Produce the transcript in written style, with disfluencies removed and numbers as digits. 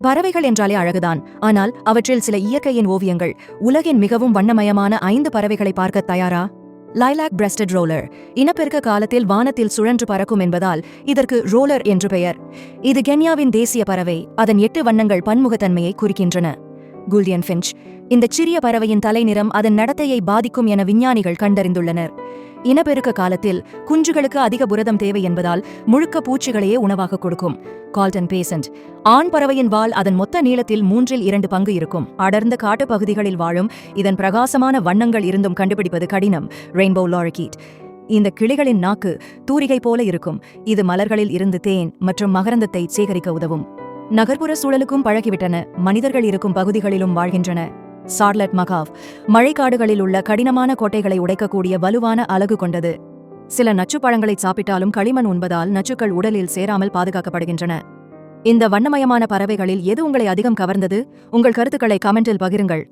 பறவைகள் என்றாலே அழகுதான், ஆனால் அவற்றில் சில இயற்கையின் ஓவியங்கள். உலகின் மிகவும் வண்ணமயமான 5 பறவைகளை பார்க்க தயாரா? லைலாக் பிரஸ்டட் ரோலர் இனப்பெருக்க காலத்தில் வானத்தில் சுழன்று பறக்கும் என்பதால் இதற்கு ரோலர் என்று பெயர். இது கென்யாவின் தேசிய பறவை. அதன் 8 வண்ணங்கள் பன்முகத்தன்மையை குறிக்கின்றன. குல்டியன் ஃபின்ச் இந்த சிறிய பறவையின் தலைநிறம் அதன் நடத்தையை பாதிக்கும் என விஞ்ஞானிகள் கண்டறிந்துள்ளனர். இனப்பெருக்க காலத்தில் குஞ்சுகளுக்கு அதிக புரதம் தேவை என்பதால் முழுக்க பூச்சிகளையே உணவாக கொடுக்கும். கால்டன் பேசன்ட் ஆண் பறவையின் வால் அதன் மொத்த நீளத்தில் 2/3 பங்கு இருக்கும். அடர்ந்த காட்டுப் பகுதிகளில் வாழும் இதன் பிரகாசமான வண்ணங்கள் இருந்தும் கண்டுபிடிப்பது கடினம். ரெயின்போ லாரிகீட் இந்த கிளிகளின் நாக்கு தூரிகை போல இருக்கும். இது மலர்களில் இருந்து தேன் மற்றும் மகரந்தத்தை சேகரிக்க உதவும். நகர்ப்புற சூழலுக்கும் பழகிவிட்டன. மனிதர்கள் இருக்கும் பகுதிகளிலும் வாழ்கின்றன. சார்லட் மகாவ் மழைக்காடுகளில் உள்ள கடினமான கோட்டைகளை உடைக்கக்கூடிய வலுவான அலகு கொண்டது. சில நச்சுப்பழங்களை சாப்பிட்டாலும் களிமண் உண்பதால் நச்சுக்கள் உடலில் சேராமல் பாதுகாக்கப்படுகின்றன. இந்த வண்ணமயமான பறவைகளில் எது உங்களை அதிகம் கவர்ந்தது? உங்கள் கருத்துக்களை கமெண்டில் பகிருங்கள்.